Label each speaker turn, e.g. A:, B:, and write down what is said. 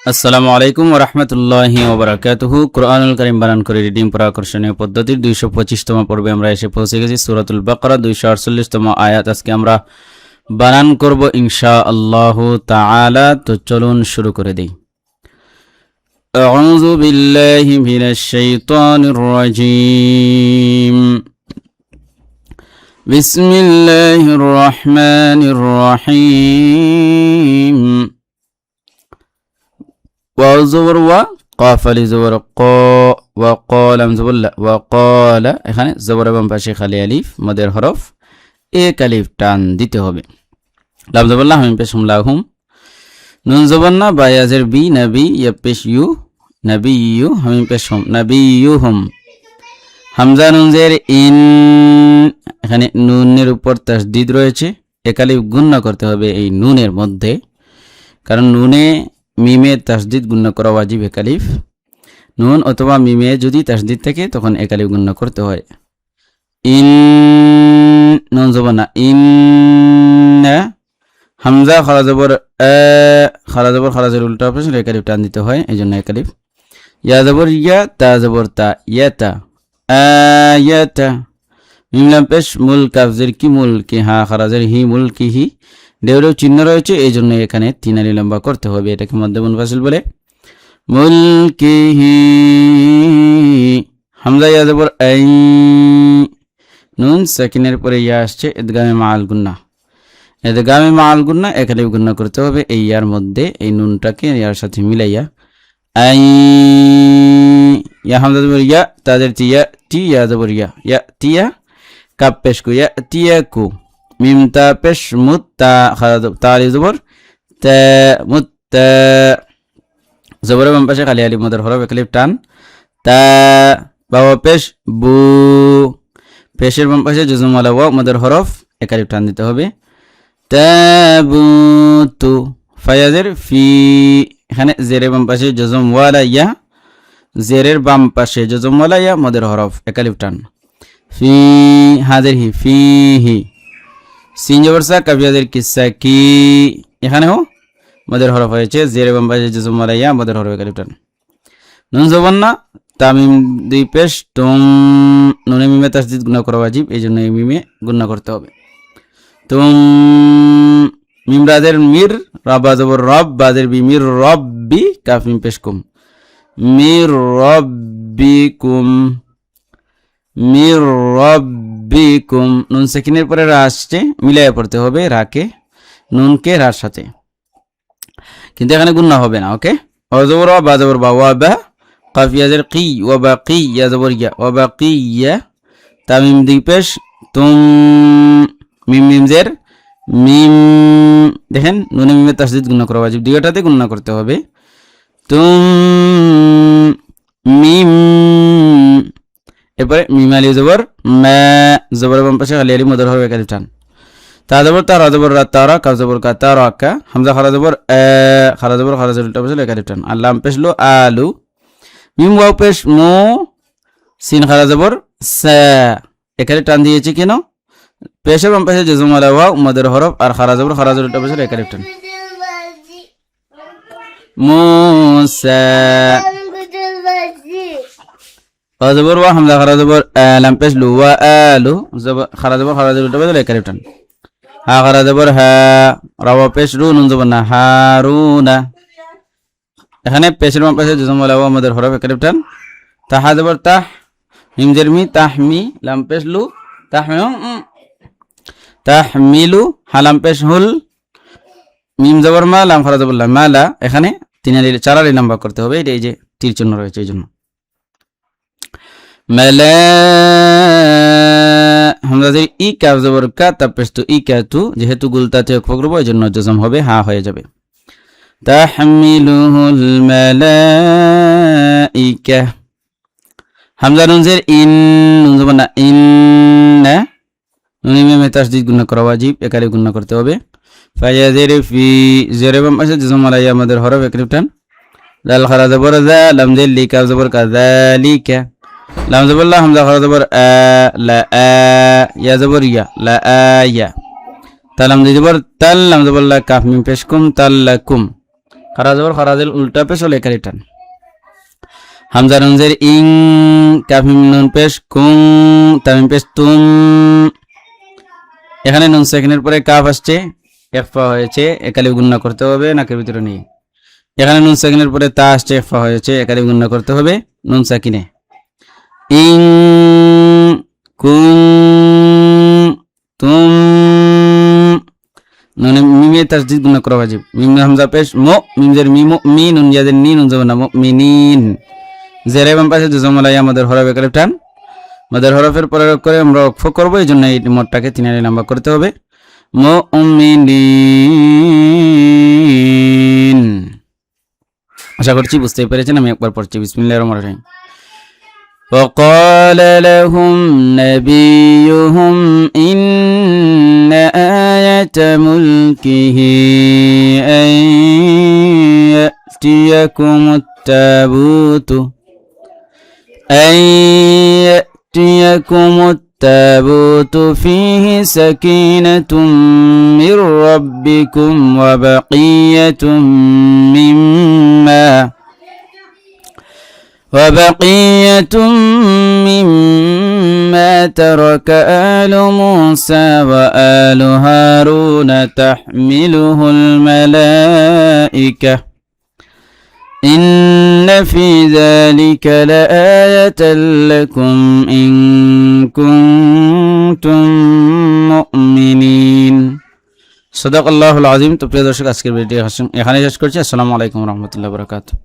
A: আসসালামু আলাইকুম ওয়া রাহমাতুল্লাহি ওয়া বারাকাতুহু। কোরআনুল কারীম বানান করে রিডিং পড়া আকর্ষণীয় পদ্ধতির 225তম পর্বে আমরা এসে পৌঁছে গেছি। সূরাতুল বাকারা 248তম আয়াত আজকে আমরা বানান করব ইনশাআল্লাহ তাআলা। তো চলুন শুরু করে দেই। আউযু বিল্লাহি মিনাশ শাইতানির রাজীম। বিসমিল্লাহির রহমানির রহিম। ওয়াও জবর ওয়া, কফ আলিফ জবর ক, ওয়া কলাম জবর লা, ওয়া কলা এখানে জবর বাম পাশে খালি আলিফ মদের হরফ, এক আলিফ টান দিতে হবে। লাম জবর লা, হামিম পেশ হুম লাহুম। নুন জবর না, বা ইয়াজের বি, নবী ইয়া পেশ ইউ, নবী ইউ, হামিম পেশ হুম, নবী ইউ হুম। হামজা নুন জের ইন, এখানে নুনের উপর তাসদিদ রয়েছে, এক আলিফ গুণনা করতে হবে এই নুনের মধ্যে, কারণ নুনে মিমে তাসদিদ গুণনা করা ওয়াজিব। এক আলিফ নুন অথবা মিমে যদি তাসদিদ থাকে তখন এক আলিফ গুণনা করতে হয়। ইন নুন জবর না, ইন হামজা খারা জবর খারাজের উল্টা অপশন এক আলিফ টান দিতে হয়, এই জন্য এক আলিফ। ইয়া জবর ইয়া, তা জবর তা, ইয়াতা আয়াতা। মিম লাম পেশ মুল, কাফজের কি মুল কি, হা খারাজের হি মুল কি হি, দেওরেও চিহ্ন রয়েছে, এই জন্য এখানে তিন আলিফ লম্বা করতে হবে, এটাকে মধ্যে মুনফাসিল বলে। মুলকিহি হামজা ইয়া জবর আই, নুন সাকিনের পরে ইয়া আসছে, ইদগামে মাআল গুন্না, ইদগামে মাআল গুন্না এক আলিফ গুন্না করতে হবে এই ইয়ার মধ্যে, এই নুনটাকে ইয়ার সাথে মিলাইয়া। আই ইয়া হামজা জবর ইয়া, তাদের তিয়া টি, ইয়া জবর ইয়া, ইয়া তিয়া, কাপ পেশ কু, ইয়া তিয়া কু। মিম তা পেশ মুত, তা আলিফ জবর তা, মুত জবর বাম পাশে খালি আলিফ মদের হরফ এক আলিফ টান। তা বাবা পেশ বু, পেশের বাম পাশে জজম ওয়ালা ওয়া মদের হরফ এক আলিফ টান দিতে হবে। তাবুতু ফায়াজের ফি, এখানে জেরের বাম পাশে জজম ওয়ালা ইয়া, জেরের বাম পাশে জজম ওয়ালা ইয়া মদের হরফ এক আলিফ টান। ফি হাজের হি, ফি হি। সিন জবর সা, কাবিয়াদের কিসা কি, এখানেও মদের হরফ হয়েছে, জেরে বাম পাশে জজম ওয়ালা ইয়া মদের হরফ এক আলিফ টান। নুন জবর না, তামিম দুই পেশ তুম, নুনে মিমে তাসদিদ গুণা করা ওয়াজিব, এই জন্য এই মিমে গুণা করতে হবে। তুম মিম রাদের মির, রাবা জবর রব, বাদের বি, মির রব্বি, কাফ মিম পেশ কুম, মির রব্বিকুম, মির রব্বিকুম। নুন সেকিনের পরে রা আসছে, মিলাইয়া পড়তে হবে রাকে, নুনকে রার সাথে, কিন্তু এখানে গুণনা হবে না। ওকে, অজবর বা জবর বা, ওয়া বা কাফ ইয়াজের কি, ওয়া বা কি ইয়া জবর ইয়া, ওয়া বা কি ইয়া। তামিম দুই পেশ তুম, মিম মিম জের মিম, দেখেন নুনে মিমে তাসদিদ গুণনা করা ওয়াজিব, দুইটাতে গুণনা করতে হবে। তুম মিম, এরপরে মিম আলিফ জবর মা, জবর বাম পাশে খালি আলিফ মদের হবে এক আলিফ টান। তা জবর তা, রা জবর রা, তারা, কাফ জবর কা, তারা কা, হামজা খারা জবর খারাজের উল্টা পাশে এক আলিফ টান। আল্লাম পেশ লো আলু, মিম ওয়াও পেশ মু, সিন খারা জবর সা, এক আলিফ টান দিয়েছি কেন, পেশের বাম পাশে জজম ওয়ালা ওয়া মদের হরফ, আর খারাজের উল্টা পাশে এক আলিফ টান। মুসা জবর ওয়া, হামজা খারা জবর লাম পেশ লু, ওয়া আলু, খারাজের উল্টা পাশে এক আলিফ টান। হা খারা জবর হা, রাওয়া পেশ রু, নুন জবর না, হারুনা, এখানে পেশের বাম পাশে জজম ওয়ালা ওয়া মদের হরফ এক আলিফ টান। তাহা জবর তাহ, মিম জের মি, তাহমি, লাম পেশ লু, তাহমিলু, হালাম পেশ হুল, মিম জবর মা, লাম খারা জবর লা, মালা, এখানে চার আলি লম্বা করতে হবে, এই যে তীর চিহ্ন রয়েছে এই জন্য। মেলা হামজাদের ই, কাফ জবর কা, তাপেশ তু, ই কা তু, যেহেতু গুলতাতে ফকরব এই জন্য জজম হবে, হা হয়ে যাবে। তাহমিলুহুল মালাইকা, হামজা নুন জের ইন, নুন জবর না, ইন্না, নুনে মিমে তাসদিদ গুণনা করা ওয়াজিব, এক আলিফ গুণনা করতে হবে। ফায়াজের ফি, জেরে বাম পাশে জজম ওয়ালা ইয়া মদের হরফ এক আলিফ টান। দাল খারা জবর দা, লাম জের লি, কাফ জবর কা, যালিকা, লাম জবর লা, হামজা খারা জবর লা, ইয়া জবর ইয়া, লা আয়া। তালাম জবর তাল, লাম জবর লা, কাফ মিম পেশ কুম, তাল্লাকুম, খারা জবর খারাজের উল্টা পেশ হলে একালি টান হামজা নুন জের ইং কাফ মিম নুন পেশ কুং তামিম পেশ তুম এখানে নুন সেকেন্ডের পরে কাফ আসছে ইখফা হয়েছে একালি গুণনা করতে হবে নাকের ভিতরে নিয়ে এখানে নুন সাকিনের পরে তা আসছে ইখফা হয়েছে একালি গুণনা করতে হবে নুন সাকিনে ইং কুং তুম নুন মিমে তাসদীদ গুণনা করা ওয়াজিব মিম হামজা পেশ মো মিম জের মিমো মি নুন ইয়াদের নি নুন জবর না মুমিনিন জেরে বাম পাশে জজম ওয়ালা ইয়া মাদের হরফ একালিফ টান মাদের হরফের প্রয়োগ করে আমরা ওয়াকফ করব এইজন্য এই মোডটাকে তিনারি লম্বা করতে হবে মুমিনিন আশা করছি বুঝতেই পেরেছেন আমি একবার পড়ছি বিসমিল্লাহির রহমানির রহিম وقال لهم نبيهم إن آية ملكه أن يأتيكم التابوت فيه سكينة من ربكم وبقية مما ترك آل موسى وآل هارون تحمله الملائكة إن في ذلك لآية لكم إن كنتم مؤمنين صدق الله العظيم। তো প্রিয় দর্শক আজকের ভিডিও এখানে শেষ করছি। আসসালামু আলাইকুম ওয়া রাহমাতুল্লাহি ওয়া বারাকাতুহু।